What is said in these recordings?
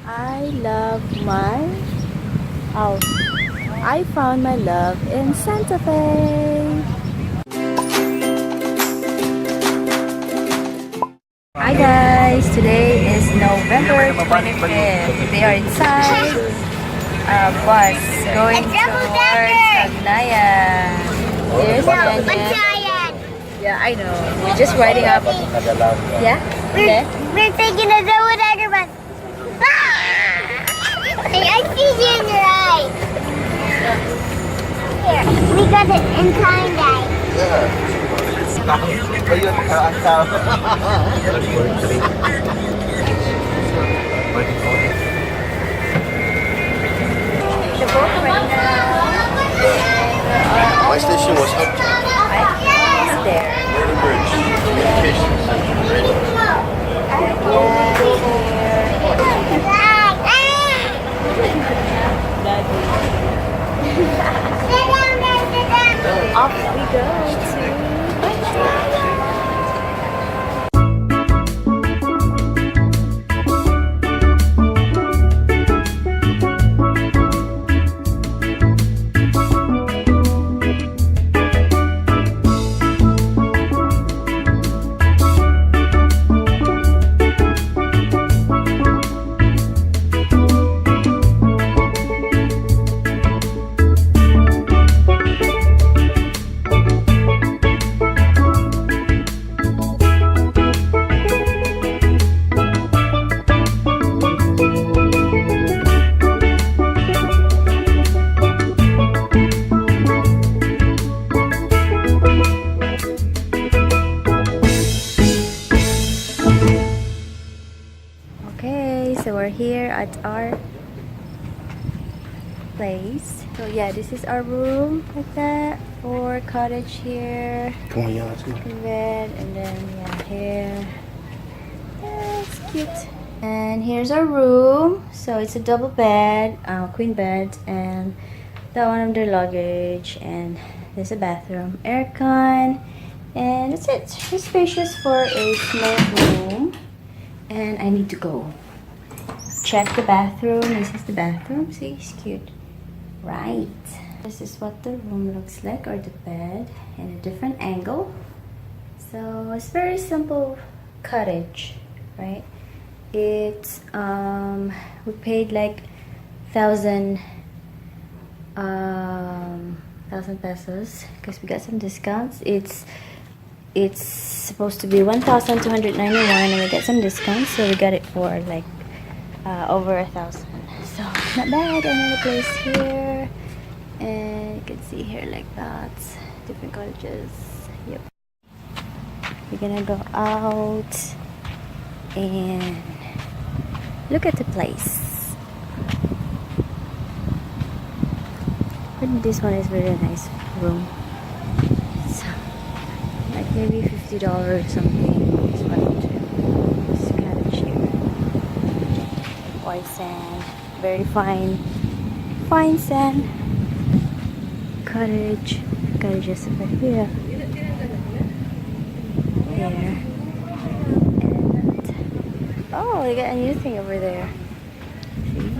I love my... Oh, I found my love in Santa Fe. Hi guys, today is November 25th. They are inside a bus going towards Bantayan. Here's Bantayan. Yeah, I know. We're just riding up. Yeah? We're taking a double decker bus. I see you in your eye. Here, we got it in time, guys. My station was up there. near the bridge. Communication Center bridge. Off we go to So we're here at our place. So yeah, this is our room, like that. Or cottage here. Come on, yeah, let's go. Bed, and then yeah, here. Yeah, it's cute. And here's our room. So it's a double bed, queen bed, and that one under luggage. And there's a bathroom, aircon, and that's it. It's spacious for a small room. And I need to go check the bathroom. This is the bathroom. See, it's cute. Right. This is what the room looks like, or the bed, in a different angle. So it's very simple cottage, right? It's we paid like 1,000 pesos because we got some discounts. It's supposed to be 1,291 and we got some discounts, so we got it for like over 1,000. So not bad. Another place here, and you can see here like that, different cottages. Yep. We're gonna go out and look at the place. But this one is very nice room. So like maybe $50 or something. This one too. This cottage here. White sand, very fine sand. Cottages over here. There. And oh, we got a new thing over there. See?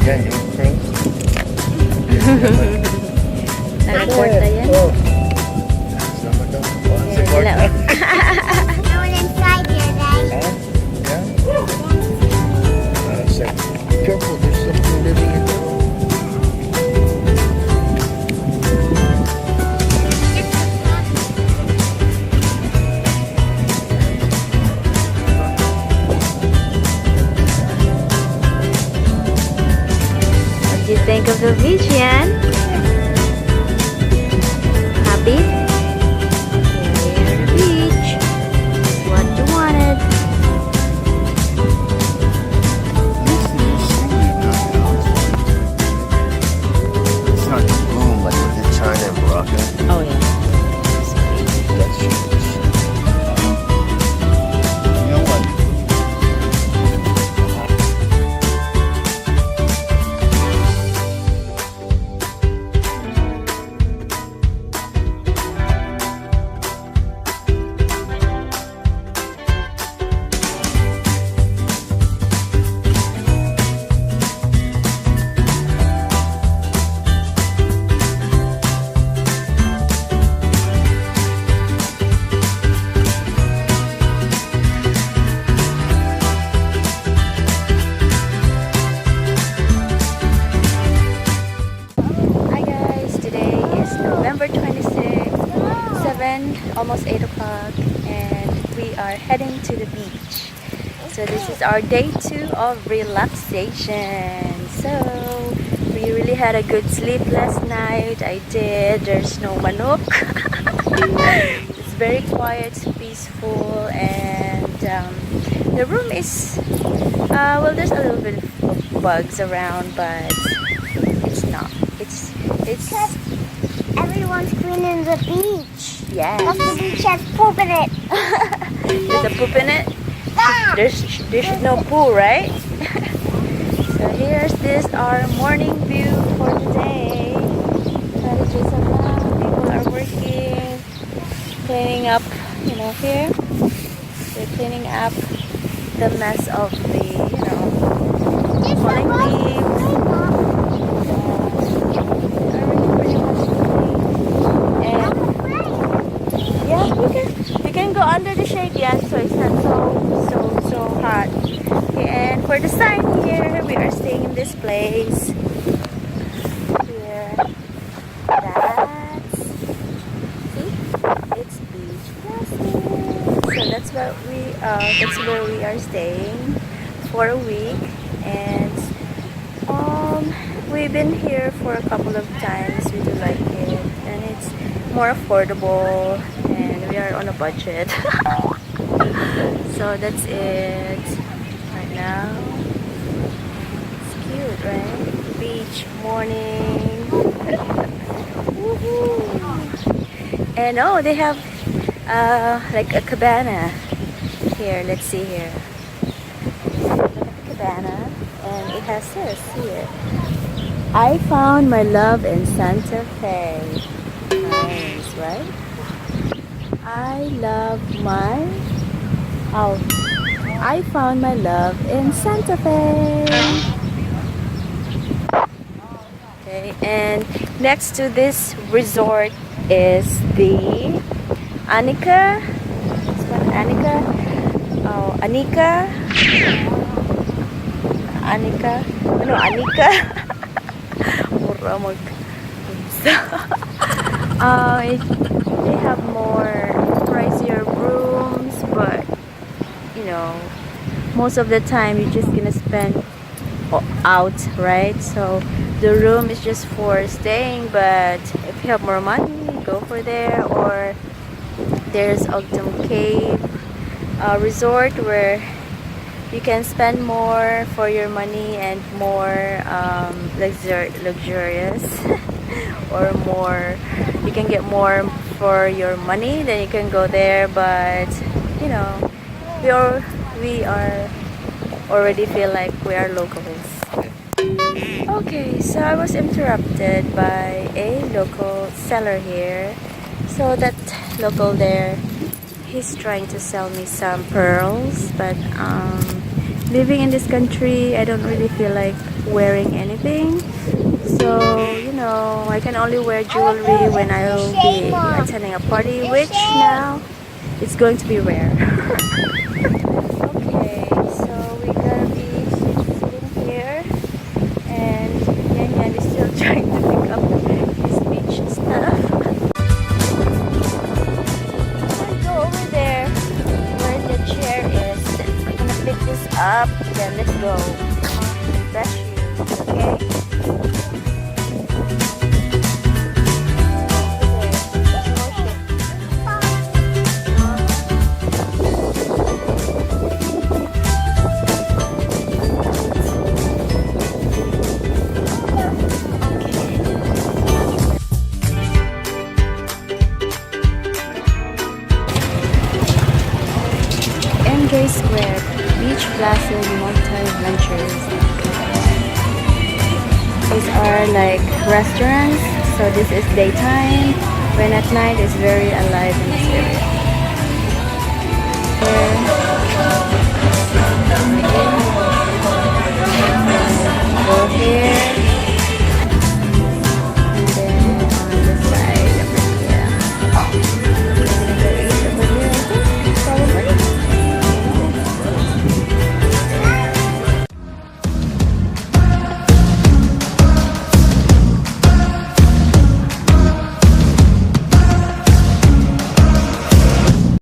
Yan, yung cross. Naka-porta yan. Sama daw. Yeah, wala. No one inside here, guys. Yeah? Careful, there's something living in there. What do you think of the beach, Yan? Happy? Here at the beach. What you wanted. It's not are heading to the beach. So this is our day 2 of relaxation. So we really had a good sleep last night. I did. There's no manok. It's very quiet, peaceful, and the room is well, there's a little bit of bugs around, but it's not. It's Everyone's cleaning the beach. yes. Plus the beach has poop in it. There's a poop in it. Ah! There's no poo, right? So here's our morning view for today. Cottages around, people are working, cleaning up, here. They're cleaning up the mess of the, falling leaves. And yeah, you can go under the shade, yeah, so it's not so hot. Okay, and for the sign here, we are staying in this place. Here, see, it's beach classic. So that's where we are staying for a week, and we've been here for a couple of times. We do like it, and it's more affordable, and we are on a budget. So that's it right now. It's cute, right? Beach morning. Woohoo! And they have like a cabana here. Let's see here. Look at the cabana, and it has this here. I found my love in Santa Fe. Nice, right? I found my love in Santa Fe. Okay, and next to this resort is the Anika. It's called Anika. Oh, Anika. No, Anika. They have more pricier rooms, but most of the time you're just gonna spend out, right? So the room is just for staying, but if you have more money, go for there. Or there's Ogden Cave resort, where you can spend more for your money and more luxurious or more, you can get more for your money, then you can go there. But we are already feel like we are locals. Okay, so I was interrupted by a local seller here. So that local there, he's trying to sell me some pearls, but living in this country, I don't really feel like wearing anything. So I can only wear jewelry when I will be attending a party, which now it's going to be rare. Okay, so we gotta be sitting here, and Yan is still trying to pick up his beach stuff. Let's go over there where the chair is. I'm gonna pick this up, then let's go. Fresh shoes, okay? Square, Beach Plaza, Multi-Ventures. These are like restaurants, so this is daytime, when at night it's very alive in this area.